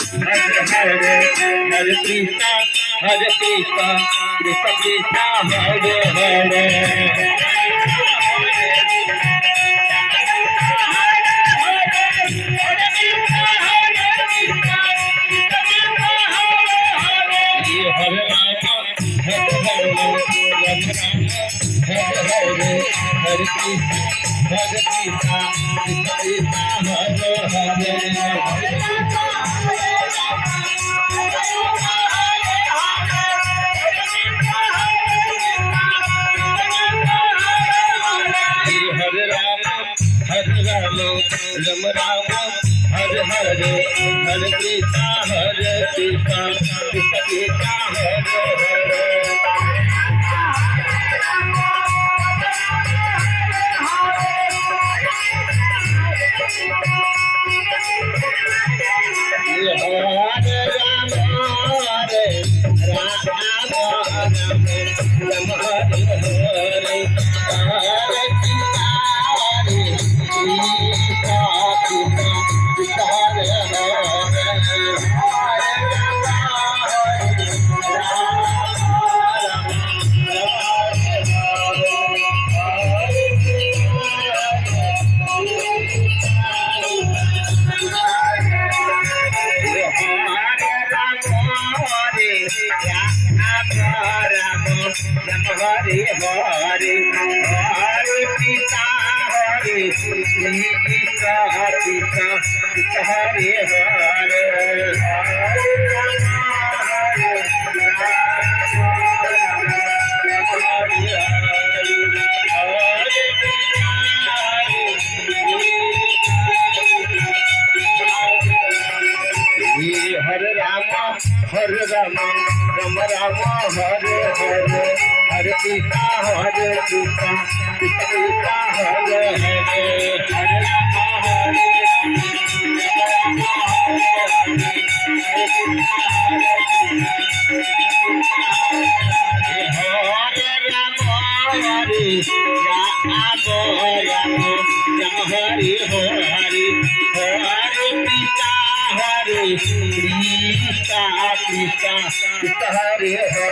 Hare Krishna Krishna Krishna Hare Hare Ram Ram Hare Hare Hare Krishna Krishna Krishna Hare Hare Hare Hare Hare Krishna Hare Krishna Krishna Hare Hare Hare Rama Hare Rama Rama Rama Hare Hare Hare Krishna Krishna Krishna Hare Hare Hare Rama Hare Krishna Krishna Hare Hare